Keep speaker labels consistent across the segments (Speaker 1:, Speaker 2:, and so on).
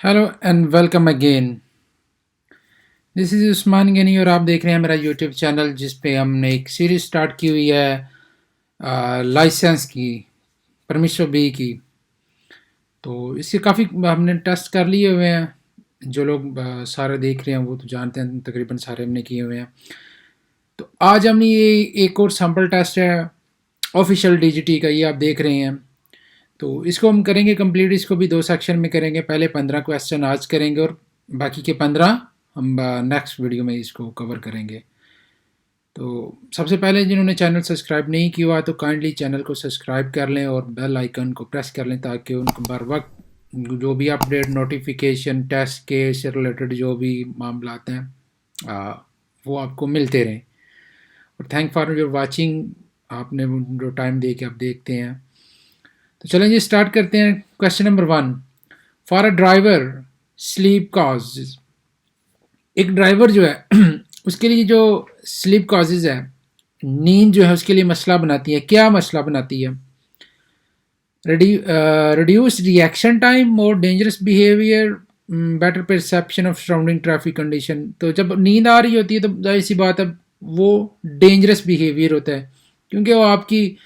Speaker 1: Hello and welcome again. This is Usman Ghani और आप देख रहे हैं मेरा यूट्यूब चैनल जिस पे हमने एक सीरीज स्टार्ट की हुई है लाइसेंस की, परमिशन बी की। तो इसके काफ़ी हमने टेस्ट कर लिए हुए हैं। जो लोग सारे देख रहे हैं वो तो जानते हैं, तकरीबन सारे हमने किए हुए हैं। तो आज हमने ये एक और सैम्पल टेस्ट है ऑफिशियल डीजीटी का, ये आप देख रहे हैं। तो इसको हम करेंगे कंप्लीट, इसको भी दो सेक्शन में करेंगे। पहले 15 क्वेश्चन आज करेंगे और बाकी के 15 हम नेक्स्ट वीडियो में इसको कवर करेंगे। तो सबसे पहले जिन्होंने चैनल सब्सक्राइब नहीं किया हुआ तो काइंडली चैनल को सब्सक्राइब कर लें और बेल आइकन को प्रेस कर लें ताकि उनको बर वक्त जो भी अपडेट, नोटिफिकेशन, टेस्ट के से रिलेटेड जो भी मामला हैं वो आपको मिलते रहें। और थैंक फॉर योर वाचिंग, आपने जो टाइम दे के आप देखते हैं। तो चलें जी स्टार्ट करते हैं। Question number 1, for a driver sleep cause. एक ड्राइवर जो है उसके लिए जो स्लीप कॉजेज है, नींद जो है उसके लिए मसला बनाती है। क्या मसला बनाती है? Reduce reaction time, more dangerous behaviour, better perception of surrounding traffic condition. तो जब नींद आ रही होती है तो जाहिर सी बात है वो डेंजरस बिहेवियर होता है, क्योंकि वो आपकी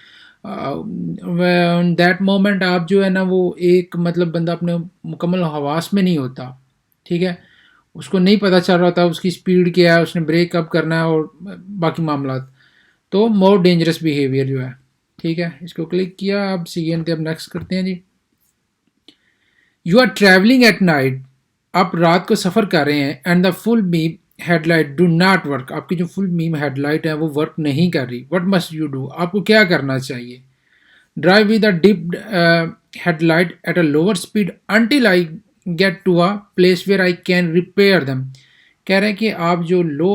Speaker 1: दैट मोमेंट आप जो है ना वो एक मतलब बंदा अपने मुकम्मल हवास में नहीं होता, ठीक है। उसको नहीं पता चल रहा था उसकी स्पीड क्या है, उसने ब्रेक कब करना है और बाकी मामला। तो मोर डेंजरस बिहेवियर जो है, ठीक है। इसको क्लिक किया, अब सीएन थे, अब नेक्स्ट करते हैं जी। You are travelling at night, आप रात को सफ़र कर रहे हैं and the full beam headlight do not work, आपकी जो फुल बीम हेडलाइट है वो वर्क नहीं कर रही। व्हाट मस्ट यू डू, आपको क्या करना चाहिए? Drive with a dipped headlight at a lower speed until I get to a place where I can repair them। कह रहे हैं कि आप जो लो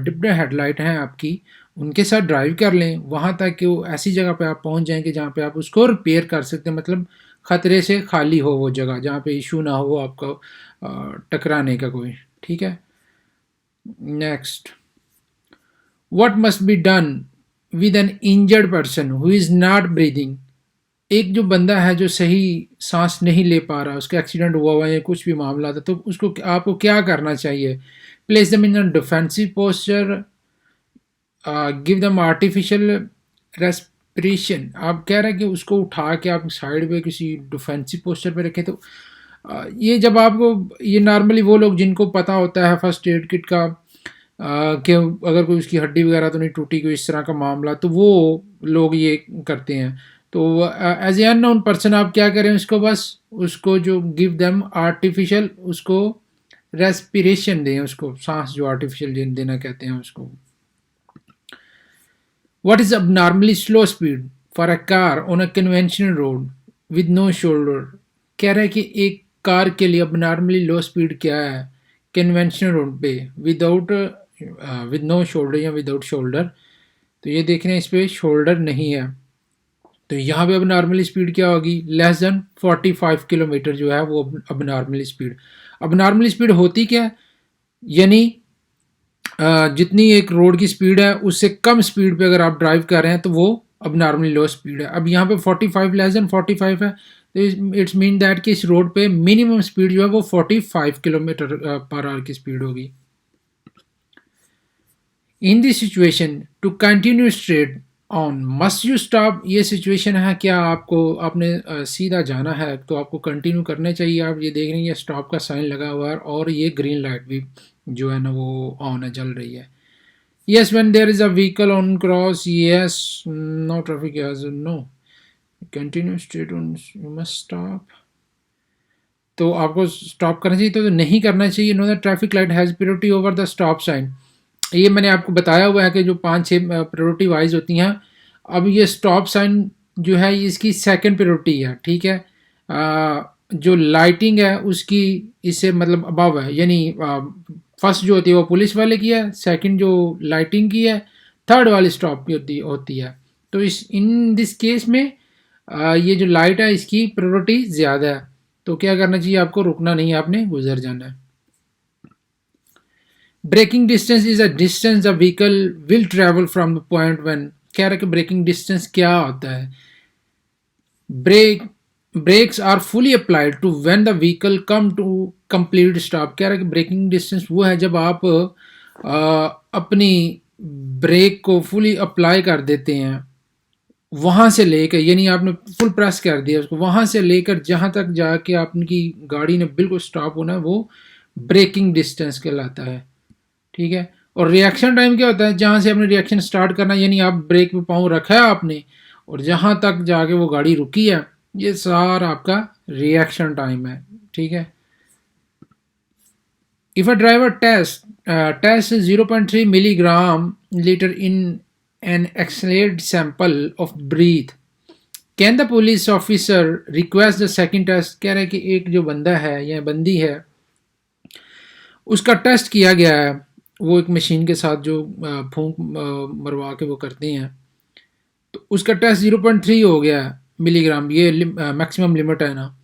Speaker 1: डिप्ड हेडलाइट हैं आपकी, उनके साथ ड्राइव कर लें वहाँ तक कि वो ऐसी जगह पे आप पहुँच जाएंगे जहाँ पे आप उसको रिपेयर कर सकते हैं। मतलब ख़तरे से खाली हो वो जगह, जहाँ पे इशू ना हो आपको टकराने का कोई, ठीक है। Next, what must be done with N injured person who is not breathing. एक जो बंदा है जो सही सांस नहीं ले पा रहा, उसका एक्सीडेंट हुआ हुआ है या कुछ भी मामला था, तो उसको आपको क्या करना चाहिए? Place them in defensive posture, give them artificial respiration. आप कह रहे हैं कि उसको उठा के आप साइड पे किसी डिफेंसिव पोस्चर पे रखें। तो ये जब आपको, ये नॉर्मली वो लोग जिनको पता होता है फर्स्ट एड किट का कि अगर कोई उसकी हड्डी वगैरह तो नहीं टूटी, कोई इस तरह का मामला, तो वो लोग ये करते हैं। तो एज ए अननोन पर्सन आप क्या करें, उसको बस उसको जो गिव देम आर्टिफिशियल, उसको रेस्पिरेशन दें, उसको सांस जो आर्टिफिशियल देना कहते हैं उसको। What is abnormally slow speed for a car on a conventional road with no shoulder? कह रहा है कि एक कार के लिए abnormally लो स्पीड क्या है कन्वेंशनल रोड पे विदाउट विद नो शोल्डर या विदाउट शोल्डर। तो ये देख रहे हैं इस पर शोल्डर नहीं है, तो यहाँ पे अब नॉर्मली स्पीड क्या होगी? लेस देन 45 किलोमीटर जो है वो अब नॉर्मली स्पीड। अब नॉर्मली स्पीड होती क्या है? यानी जितनी एक रोड की स्पीड है उससे कम स्पीड पे अगर आप ड्राइव कर रहे हैं तो वो अब नॉर्मली लो स्पीड है। अब यहाँ पे 45 लेस देन 45 है, तो इट्स मीन दैट कि इस रोड पे मिनिमम स्पीड जो है वो 45 किलोमीटर पर आवर की स्पीड होगी। In this situation to continue straight on must you stop. ये सिचुएशन है, क्या आपको आपने सीधा जाना है तो आपको कंटिन्यू करना चाहिए। आप ये देख रहे हैं ये स्टॉप का साइन लगा हुआ है और ये ग्रीन लाइट भी जो है ना वो ऑन है, जल रही है। Yes, when there is a vehicle on cross, yes, no traffic hazard, no. Continue straight on, you must stop. तो आपको स्टॉप करना चाहिए तो नहीं करना चाहिए। No the traffic light has priority over the stop sign. ये मैंने आपको बताया हुआ है कि जो 5-6 प्रायोरिटी वाइज होती हैं। अब ये स्टॉप साइन जो है इसकी सेकंड प्रायोरिटी है, ठीक है। जो लाइटिंग है उसकी इससे मतलब अबव है, यानी फर्स्ट जो होती है वो पुलिस वाले की है, सेकंड जो लाइटिंग की है, थर्ड वाली स्टॉप की होती है। तो इस इन दिस केस में ये जो लाइट है इसकी प्रायोरिटी ज़्यादा है। तो क्या करना चाहिए आपको? रुकना नहीं है, आपने गुजर जाना है। Braking distance is a distance the vehicle will travel from the point one. कह रहा है कि ब्रेकिंग डिस्टेंस क्या होता है? Brake brakes are fully applied to when the vehicle come to complete stop. कह रहा है कि ब्रेकिंग डिस्टेंस वो है जब आप अपनी ब्रेक को फुली अप्लाई कर देते हैं, वहां से लेकर, यानी आपने फुल प्रेस कर दिया उसको, वहां से लेकर जहां तक जाके आपकी गाड़ी ने बिल्कुल स्टॉप होना है, वो ब्रेकिंग डिस्टेंस कहलाता है। ठीक है। और रिएक्शन टाइम क्या होता है, जहां से आपने रिएक्शन स्टार्ट करना, यानी आप ब्रेक पे पाँव रखा है आपने और जहां तक जाके वो गाड़ी रुकी है, ये सारा आपका रिएक्शन टाइम है। ठीक है। If a driver tests 0.3 milligram liter in an accelerated sample of breath, can the police officer request the second test? कह रहा है कि एक जो बंदा है या बंदी है, उसका टेस्ट किया गया है, वो एक मशीन के साथ जो फूंक मरवा के वो करते हैं, तो उसका टेस्ट 0.3 हो गया मिलीग्राम, ये मैक्सिमम लिमिट है ना।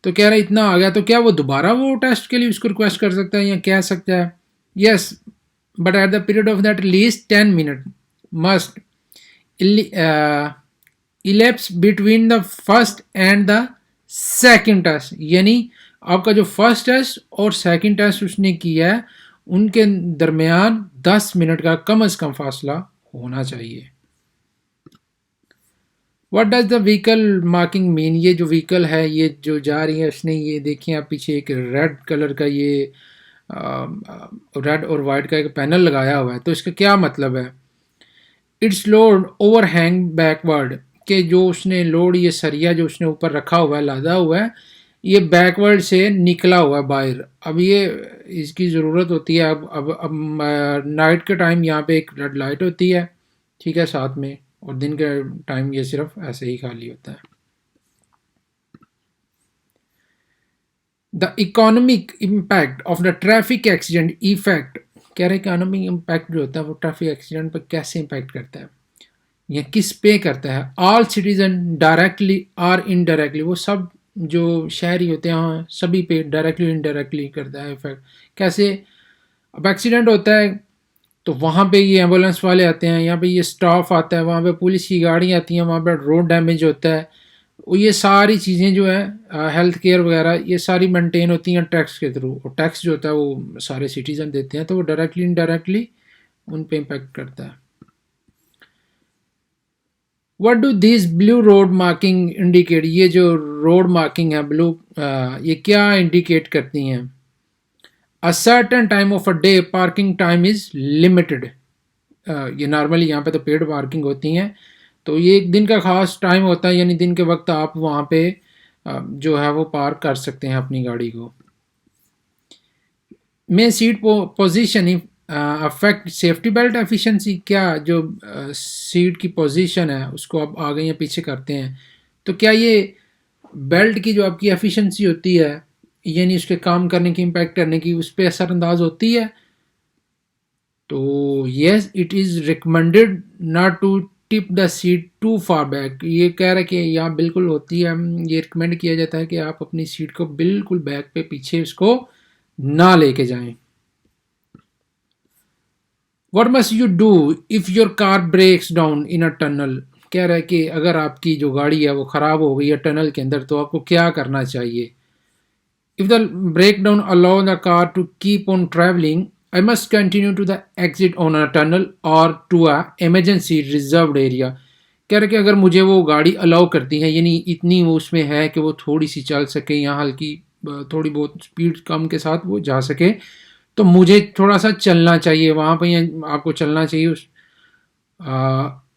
Speaker 1: तो कह रहा है इतना आ गया, तो क्या वो दोबारा वो टेस्ट के लिए उसको रिक्वेस्ट कर सकता है या कह सकता है? Yes, but at the period of that least 10 minute must elapse between the first and the second test. यानी आपका जो फर्स्ट टेस्ट और सेकेंड टेस्ट उसने किया है, उनके दरमियान 10 मिनट का कम अज कम फासला होना चाहिए। What does the vehicle marking mean? ये जो व्हीकल है, ये जो जा रही है, उसने ये देखिए आप पीछे एक रेड कलर का ये रेड और वाइट का एक पैनल लगाया हुआ है, तो इसका क्या मतलब है? इट्स लोड ओवरहैंग बैकवर्ड, के जो उसने लोड, ये सरिया जो उसने ऊपर रखा हुआ है, लादा हुआ है, ये बैकवर्ड से निकला हुआ है बाहर। अब ये इसकी ज़रूरत होती है, अब नाइट के टाइम यहाँ पे एक रेड लाइट होती है, ठीक है, साथ में, और दिन के टाइम ये सिर्फ ऐसे ही खाली होता है। The economic impact of the traffic accident effect, कह रहे इकोनॉमिक इम्पैक्ट जो होता है वो ट्रैफिक एक्सीडेंट पर कैसे इम्पैक्ट करता है या किस पे करता है? ऑल सिटीजन डायरेक्टली और इनडायरेक्टली, वो सब जो शहरी होते हैं हाँ, सभी पे डायरेक्टली इनडायरेक्टली करता है इफेक्ट। कैसे? अब एक्सीडेंट होता है तो वहाँ पे ये एम्बुलेंस वाले आते हैं, यहाँ पे ये स्टाफ आता है, वहाँ पे पुलिस की गाड़ी आती है, वहाँ पे रोड डैमेज होता है, वो ये सारी चीज़ें जो है हेल्थ केयर वगैरह ये सारी मेंटेन होती हैं टैक्स के थ्रू, और टैक्स जो होता है वो सारे सिटीजन देते हैं, तो वो डायरेक्टली इनडायरेक्टली उन पे इम्पेक्ट करता है। What do this blue road marking indicate? ये जो रोड मार्किंग है ब्लू, ये क्या इंडिकेट करती हैं? A certain time of a day parking time is limited. ये नॉर्मली यहाँ पे तो पेड पार्किंग होती हैं, तो ये एक दिन का खास टाइम होता है, यानी दिन के वक्त आप वहाँ पे जो है वो पार्क कर सकते हैं अपनी गाड़ी को। May seat position affect seat belt efficiency? क्या जो सीट की पोजीशन है उसको आप आगे या पीछे करते हैं, तो क्या ये बेल्ट की जो आपकी एफिशिएंसी होती है, यानी उसके काम करने की, इम्पैक्ट करने की, उस पर असरअंदाज होती है? तो yes, it is recommended not to tip the seat too far back. ये कह रहा है कि यहाँ बिल्कुल होती है, ये रिकमेंड किया जाता है कि आप अपनी सीट को बिल्कुल बैक पे पीछे उसको ना लेके जाएं। What must you do if your car breaks down in a tunnel? कह रहा है कि अगर आपकी जो गाड़ी है वो ख़राब हो गई है टनल के अंदर, तो आपको क्या करना चाहिए? If the breakdown allow the car to keep on traveling, I must continue to the exit on a tunnel or to a emergency reserved area. कह रहे कि अगर मुझे वो गाड़ी अलाउ करती है, यानी इतनी वो उसमें है कि वो थोड़ी सी चल सके या हल्की थोड़ी बहुत स्पीड कम के साथ वो जा सके, तो मुझे थोड़ा सा चलना चाहिए वहाँ पर, आपको चलना चाहिए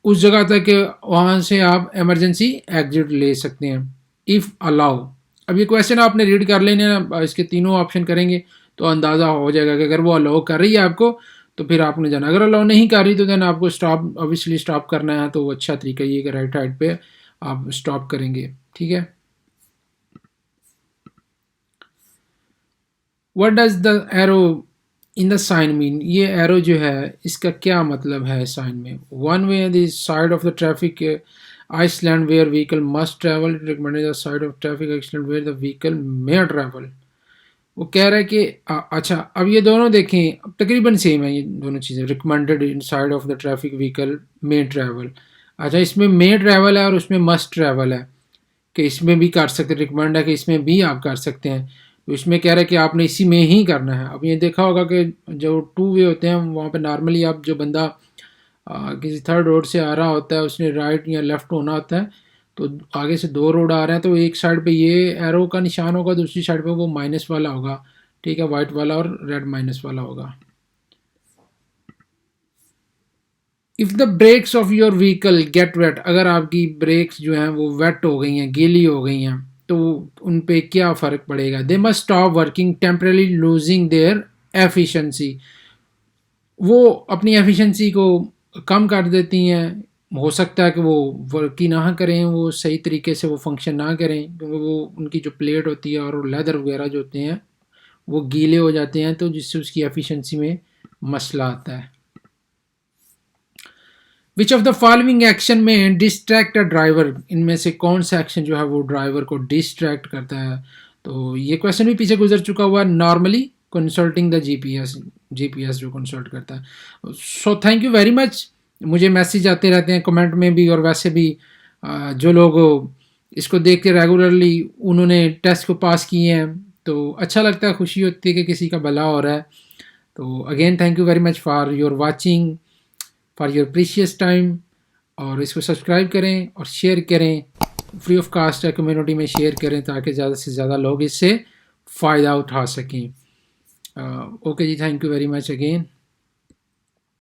Speaker 1: उस जगह तक, वहाँ से आप इमरजेंसी एग्जिट ले सकते हैं इफ़ अलाउ। अब ये क्वेश्चन आपने रीड कर लेने ना, इसके तीनों ऑप्शन करेंगे तो अंदाज़ा हो जाएगा कि अगर वो अलाउ कर रही है आपको तो फिर आपने जाना, अगर अलाउ नहीं कर रही तो देन आपको स्टॉप, ऑब्वियसली स्टॉप करना है, तो वो अच्छा तरीका ये कि राइट साइड पे आप स्टॉप करेंगे। ठीक है। What does the arrow in the sign mean? ये एरो जो है इसका क्या मतलब है साइन में? One way the side of the traffic island where vehicle must travel, recommended the side of traffic accident where the vehicle may travel. वो कह रहा है कि अच्छा, अब ये दोनों देखें तकरीबन सेम है ये दोनों चीज़ें, recommended in side of the traffic vehicle may travel. अच्छा, इसमें मे ट्रैवल है और उसमें मस्ट ट्रैवल है। कि इसमें भी कर सकते, रिकमेंड है कि इसमें भी आप कर सकते हैं। तो इसमें कह रहा है कि आपने इसी में ही करना है। अब ये देखा होगा कि जो टू वे होते हैं वहाँ पे नॉर्मली आप जो बंदा किसी थर्ड रोड से आ रहा होता है उसने राइट या लेफ़्ट होना होता है, तो आगे से दो रोड आ रहे हैं तो एक साइड पे ये एरो का निशान होगा, दूसरी साइड पे वो माइनस वाला होगा, ठीक है, वाइट वाला और रेड माइनस वाला होगा। If the brakes of your vehicle get wet, अगर आपकी ब्रेक्स जो हैं वो वेट हो गई हैं, गीली हो गई हैं, तो उन पे क्या फ़र्क पड़ेगा? They must stop working temporarily losing their efficiency, वो अपनी एफिशिएंसी को कम कर देती हैं। हो सकता है कि वो वर्क ही ना करें, वो सही तरीके से वो फंक्शन ना करें, क्योंकि वो उनकी जो प्लेट होती है और लेदर वगैरह जो होते हैं वो गीले हो जाते हैं, तो जिससे उसकी एफिशिएंसी में मसला आता है। Which of the following action में डिस्ट्रैक्ट अ ड्राइवर, इनमें से कौन सा एक्शन जो है वो ड्राइवर को डिस्ट्रैक्ट करता है? तो ये क्वेश्चन भी पीछे गुजर चुका हुआ है। नॉर्मली कंसल्टिंग द जीपीएस जो कंसल्ट करता है। So thank you very much. मुझे मैसेज आते रहते हैं कमेंट में भी, और वैसे भी जो लोग इसको देख के रेगुलरली उन्होंने टेस्ट को पास किए हैं, तो अच्छा लगता है, खुशी होती है कि किसी का भला हो रहा है। तो again thank you very much for your watching, for your precious time. और इसको सब्सक्राइब करें और शेयर करें, फ्री ऑफ कास्ट है, कम्युनिटी में शेयर करें ताकि ज़्यादा से ज़्यादा लोग इससे फ़ायदा उठा सकें। Okay ji, thank you very much again.